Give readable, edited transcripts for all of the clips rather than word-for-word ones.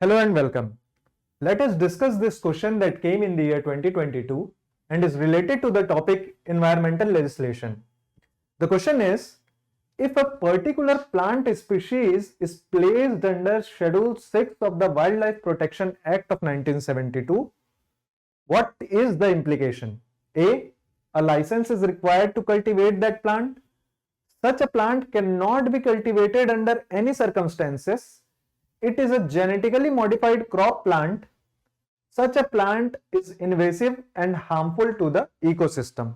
Hello and welcome. Let us discuss this question that came in the year 2022 and is related to the topic environmental legislation. The question is, if a particular plant species is placed under Schedule 6 of the Wildlife Protection Act of 1972, what is the implication? A license is required to cultivate that plant. Such a plant cannot be cultivated under any circumstances. It is a genetically modified crop plant. Such a plant is invasive and harmful to the ecosystem.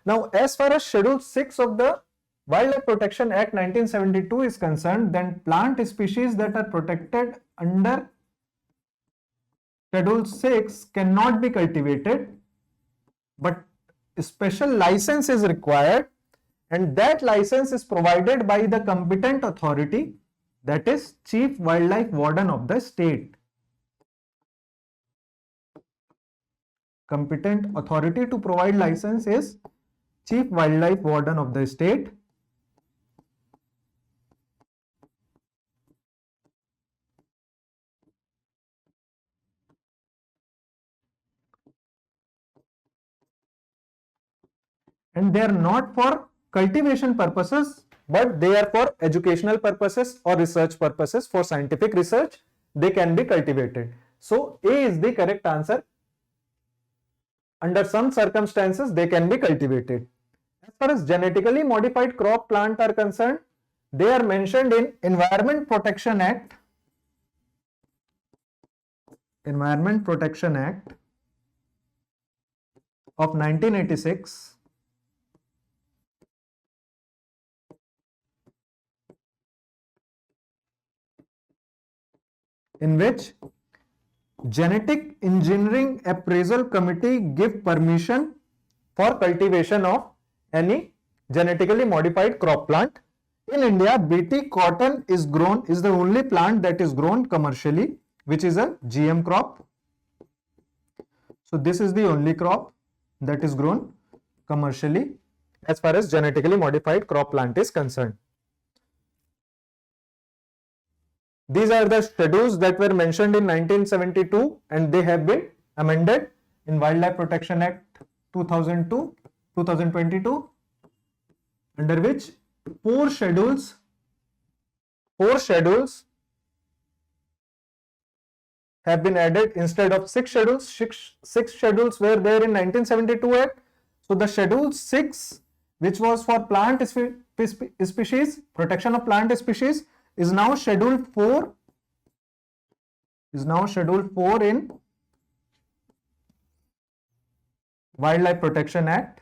Now, as far as Schedule 6 of the Wildlife Protection Act 1972 is concerned, then plant species that are protected under Schedule 6 cannot be cultivated, but a special license is required, and that license is provided by the competent authority, that is Chief Wildlife Warden of the state. Competent authority to provide license is Chief Wildlife Warden of the state. And they are not for cultivation purposes, but they are for educational purposes or research purposes. For scientific research, they can be cultivated. So A is the correct answer. Under some circumstances, they can be cultivated. As far as genetically modified crop plant are concerned, they are mentioned in Environment Protection Act. Environment Protection Act of 1986. In which Genetic Engineering Appraisal Committee give permission for cultivation of any genetically modified crop plant. In India, BT cotton is the only plant that is grown commercially, which is a GM crop. So this is the only crop that is grown commercially as far as genetically modified crop plant is concerned. These are the schedules that were mentioned in 1972 and they have been amended in Wildlife Protection Act 2022, under which four schedules have been added instead of 6 schedules. Six schedules were there in 1972 Act. So the Schedule 6, which was for plant species, protection of plant species, is now Schedule 4 in Wildlife Protection Act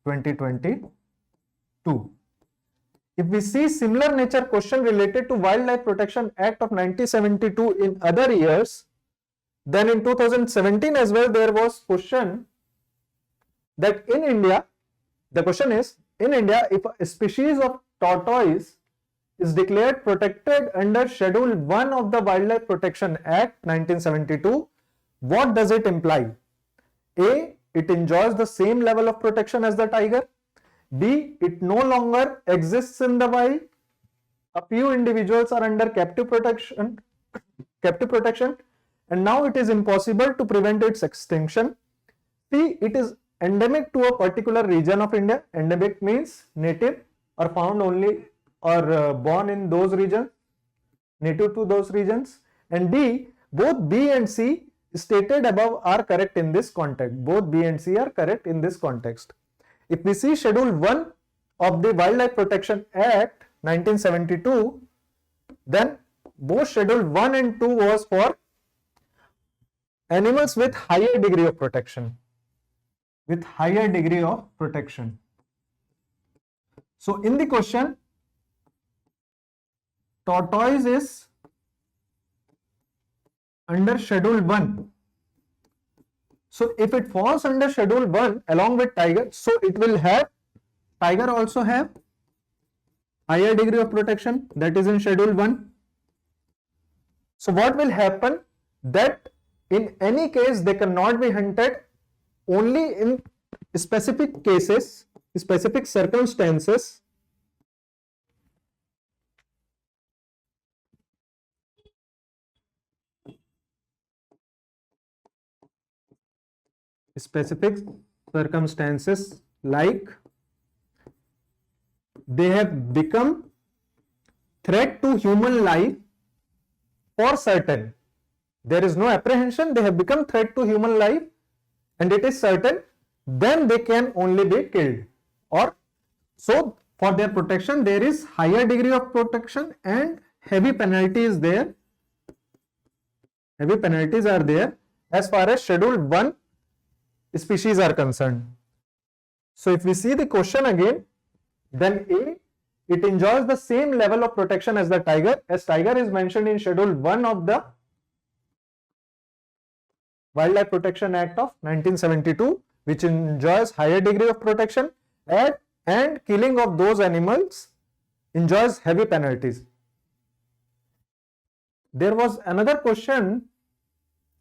2022. If we see similar nature question related to Wildlife Protection Act of 1972 in other years, then in 2017 as well there was question that in India, the question is, in India, if a species of tortoise is declared protected under Schedule 1 of the Wildlife Protection Act 1972, what does it imply? A, it enjoys the same level of protection as the tiger. B, it no longer exists in the wild. A few individuals are under captive protection, and now it is impossible to prevent its extinction. C, it is endemic to a particular region of India. Endemic means native or found only or born in those regions, native to those regions. And D, both B and C stated above are correct in this context. Both B and C are correct in this context. If we see Schedule 1 of the Wildlife Protection Act 1972, then both Schedule 1 and 2 was for animals with higher degree of protection. So in the question, tortoise is under Schedule 1. So if it falls under Schedule 1 along with tiger, so it will have, tiger also have higher degree of protection, that is in Schedule 1. So what will happen, that in any case they cannot be hunted, only in specific cases, specific circumstances. specific circumstances like they have become threat to human life for certain. There is no apprehension, they have become threat to human life and it is certain, then they can only be killed. Or so for their protection there is higher degree of protection and heavy penalties there. Heavy penalties are there as far as Schedule 1 species are concerned. So if we see the question again, then A, it enjoys the same level of protection as the tiger, as tiger is mentioned in Schedule 1 of the Wildlife Protection Act of 1972, which enjoys higher degree of protection and killing of those animals enjoys heavy penalties. There was another question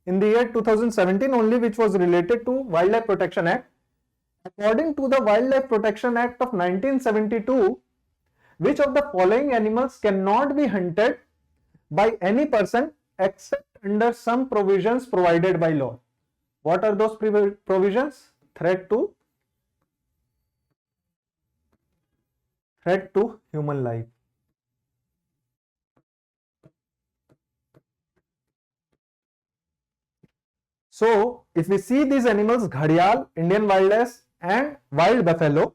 in the year 2017 only which was related to Wildlife Protection Act. According to the Wildlife Protection Act of 1972, which of the following animals cannot be hunted by any person except under some provisions provided by law? What are those provisions? Threat to human life. So, if we see these animals, ghadial, Indian wild ass and wild buffalo,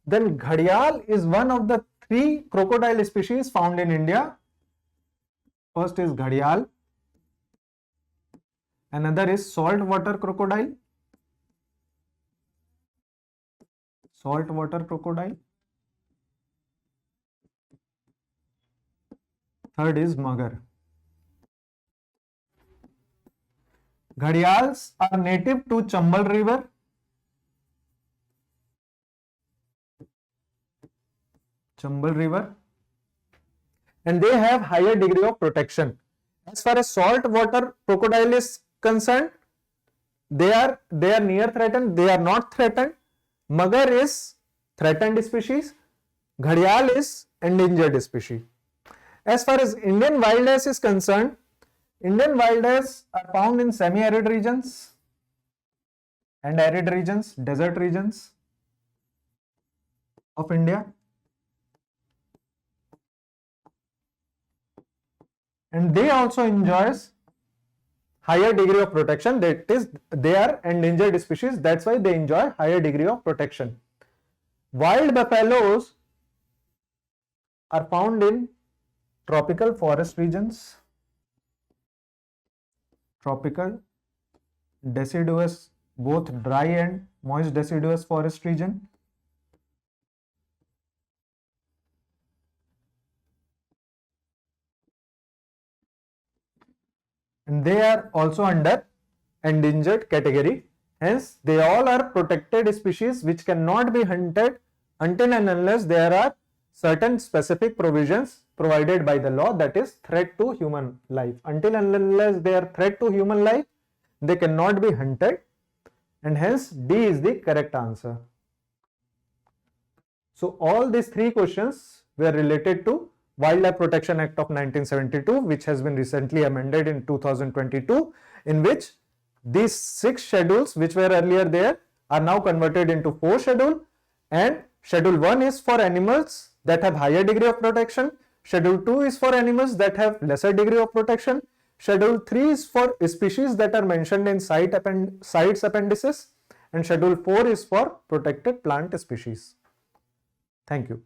then ghadial is one of the 3 crocodile species found in India. First is ghadial, another is saltwater crocodile, third is magar. Ghadials are native to Chambal River. And they have higher degree of protection. As far as saltwater crocodile is concerned, they are near threatened, they are not threatened. Magar is threatened species, ghadial is endangered species. As far as Indian wild ass is concerned, Indian wild ass are found in semi-arid regions and arid regions, desert regions of India. And they also enjoys higher degree of protection, that is, they are endangered species, that's why they enjoy higher degree of protection. Wild buffaloes are found in tropical forest regions, tropical deciduous, both dry and moist deciduous forest region. And they are also under endangered category. Hence, they all are protected species which cannot be hunted until and unless there are certain specific provisions provided by the law, that is threat to human life. Until and unless they are threat to human life, they cannot be hunted, and hence D is the correct answer. So all these 3 questions were related to Wildlife Protection Act of 1972, which has been recently amended in 2022, in which these 6 schedules which were earlier there are now converted into 4 schedules, and Schedule 1 is for animals that have higher degree of protection, Schedule 2 is for animals that have lesser degree of protection, Schedule 3 is for species that are mentioned in CITES appendices, and Schedule 4 is for protected plant species. Thank you.